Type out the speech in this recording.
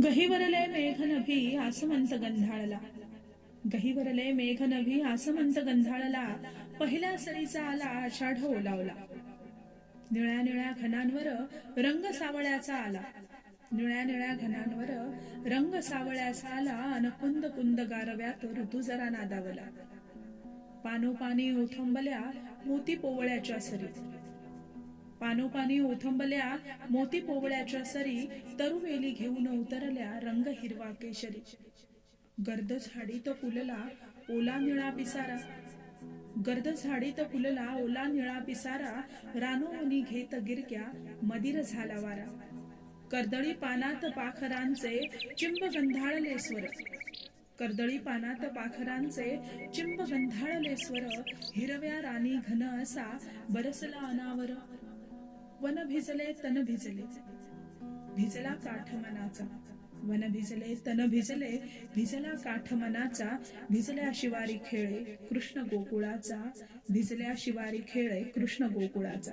गहिवरले मेघनभी आसमंत गंधाळला. गहिवरले मेघनभी आसमंत गंधाळला. पहिल्या सरीचा आला आषाढ ओलावला. निळ्या निळ्या घनांवर रंग सावळ्याचा आला. निळ्या निळ्या घनांवर रंग सावळ्याचा आला. अन कुंद कुंद गारव्यात ऋतू जरा नादावला. पानोपानी ओथंबल्या मोती पोवळ्याच्या सरी. पानोपानी ओथंबल्या मोती पोवळ्याच्या सरी. तरुवेली घेऊन उतरल्या रंग हिरवा केशरी. गर्द झाडीत फुलला ओला निळा पिसारा. गर्द झाडीत फुलला ओला निळा पिसारा. रानोवनी घेत गिरक्या मदिर झाला वारा. कर्दळी पानात पाखरांचे चिंब गंधाळले स्वर. कर्दळी पानात पाखरांचे चिंब गंधाळले स्वर. हिरव्या राणी घन असा बरसला अनावर. वन भिजले तन भिजले भिजला काठ मनाचा. वन भिजले तन भिजले भिजला काठ मनाचा. भिजल्या शिवारी खेळे कृष्ण गोकुळाचा. भिजल्या शिवारी खेळे कृष्ण गोकुळाचा.